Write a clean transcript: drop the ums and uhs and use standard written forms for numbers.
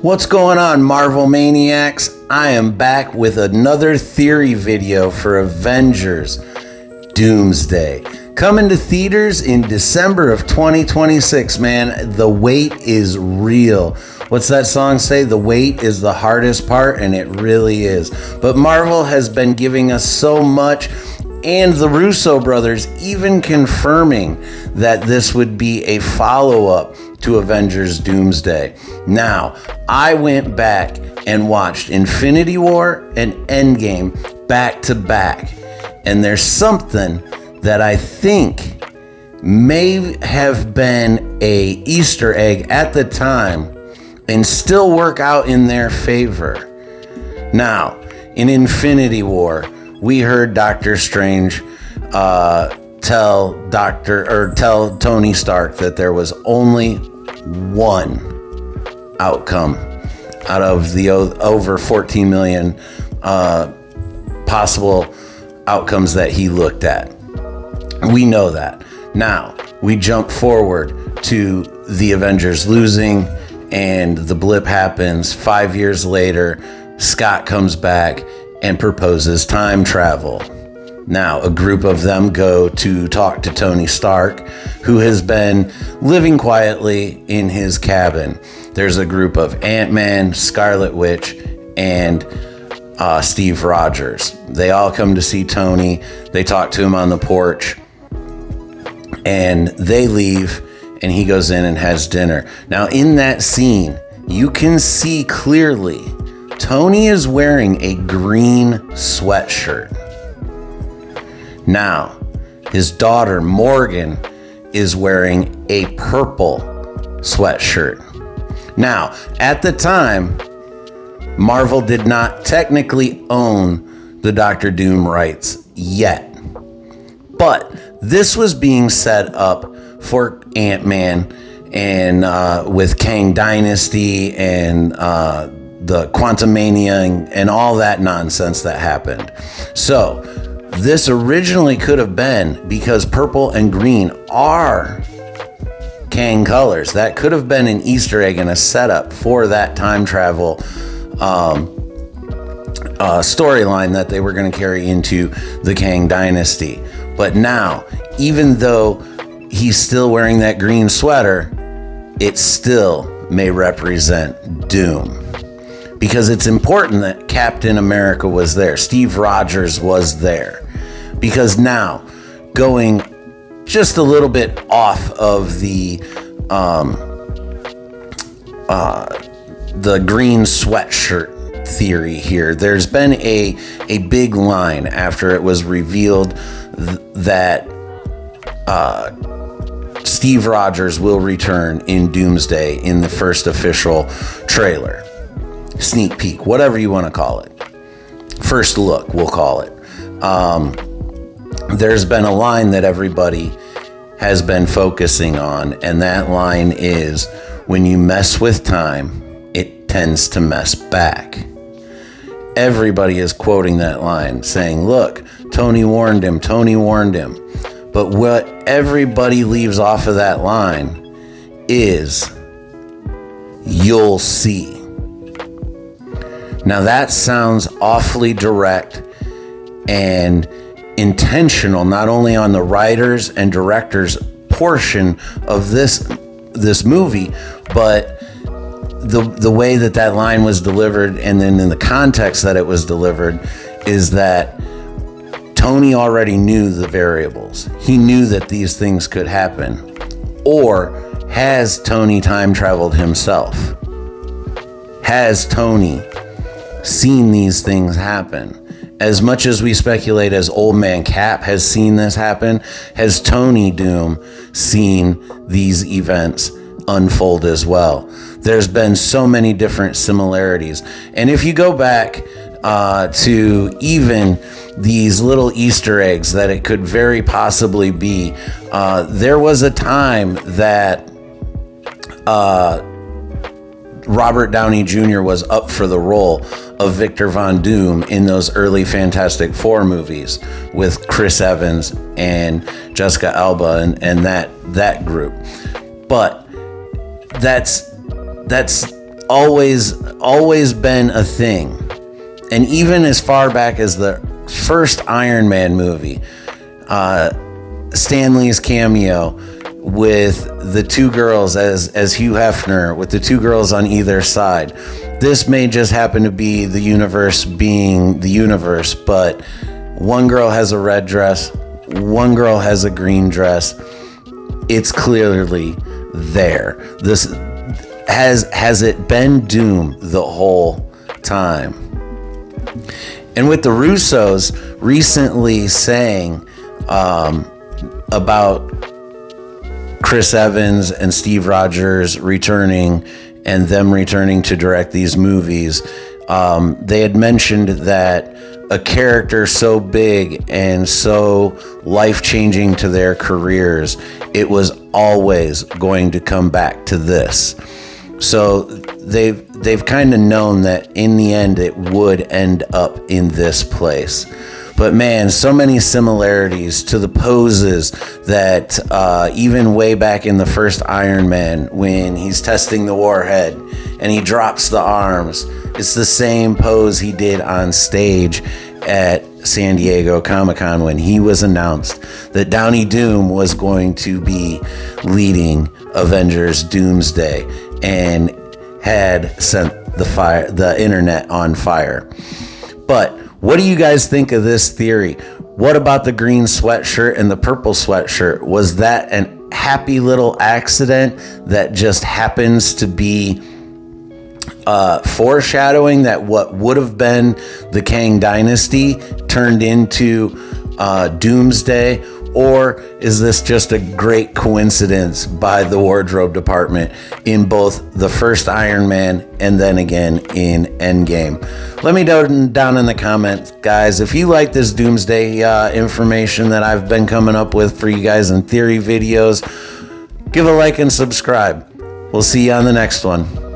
What's going on, Marvel Maniacs? I am back with another theory video for Avengers Doomsday. Coming to theaters in December of 2026, man. The wait is real. What's that song say? The wait is the hardest part, and it really is. But Marvel has been giving us so much, and the Russo brothers even confirming that this would be a follow-up to Avengers Doomsday. Now, I went back and watched Infinity War and Endgame back to back, and there's something that I think may have been a Easter egg at the time and still work out in their favor. Now, in Infinity War, we heard Doctor Strange tell Tony Stark that there was only one outcome out of the over 14 million possible outcomes that he looked at. We know that. Now, we jump forward to the Avengers losing, and the blip happens. 5 years later, Scott comes back and proposes time travel. Now, a group of them go to talk to Tony Stark, who has been living quietly in his cabin. There's a group of Ant-Man, Scarlet Witch, and Steve Rogers. They all come to see Tony. They talk to him on the porch, and they leave, and he goes in and has dinner. Now, in that scene, you can see clearly Tony is wearing a green sweatshirt. Now, his daughter, Morgan, is wearing a purple sweatshirt. Now, at the time, Marvel did not technically own the Doctor Doom rights yet. But this was being set up for Ant-Man and with Kang Dynasty and the Quantumania and all that nonsense that happened. So this originally could have been, because purple and green are Kang colors, that could have been an Easter egg and a setup for that time travel storyline that they were going to carry into the Kang Dynasty. But now, even though he's still wearing that green sweater, it still may represent Doom. Because it's important that Captain America was there. Steve Rogers was there. Because now, going just a little bit off of the green sweatshirt theory here, there's been a big line after it was revealed that Steve Rogers will return in Doomsday in the first official trailer. Sneak peek, whatever you want to call it. First look, we'll call it. There's been a line that everybody has been focusing on, and that line is, when you mess with time, it tends to mess back. Everybody is quoting that line, saying, look, Tony warned him. But what everybody leaves off of that line is, you'll see. Now that sounds awfully direct and intentional, not only on the writers and directors portion of this movie, but the way that line was delivered, and then in the context that it was delivered, is that Tony already knew the variables. He knew that these things could happen. Or has Tony time traveled himself? Has Tony seen these things happen? As much as we speculate as Old Man Cap has seen this happen, has Tony Doom seen these events unfold as well? There's been so many different similarities. And if you go back to even these little Easter eggs that it could very possibly be, there was a time that Robert Downey Jr. was up for the role of Victor Von Doom in those early Fantastic Four movies with Chris Evans and Jessica Alba and that group. But that's always been a thing. And even as far back as the first Iron Man movie, Stan Lee's cameo with the two girls as Hugh Hefner, with the two girls on either side. This may just happen to be the universe being the universe, but one girl has a red dress, one girl has a green dress. It's clearly there. This has it been Doom the whole time? And with the Russos recently saying about Chris Evans and Steve Rogers returning and them returning to direct these movies, they had mentioned that a character so big and so life-changing to their careers, it was always going to come back to this. So they've kind of known that in the end it would end up in this place. But man, so many similarities to the poses that even way back in the first Iron Man, when he's testing the warhead and he drops the arms, it's the same pose he did on stage at San Diego Comic-Con when he was announced that Downey Doom was going to be leading Avengers Doomsday and had sent the internet on fire. But what do you guys think of this theory? What about the green sweatshirt and the purple sweatshirt? Was that an happy little accident that just happens to be foreshadowing that what would have been the Kang Dynasty turned into Doomsday? Or is this just a great coincidence by the wardrobe department in both the first Iron Man and then again in Endgame? Let me know down in the comments, guys. If you like this Doomsday information that I've been coming up with for you guys in theory videos, give a like and subscribe. We'll see you on the next one.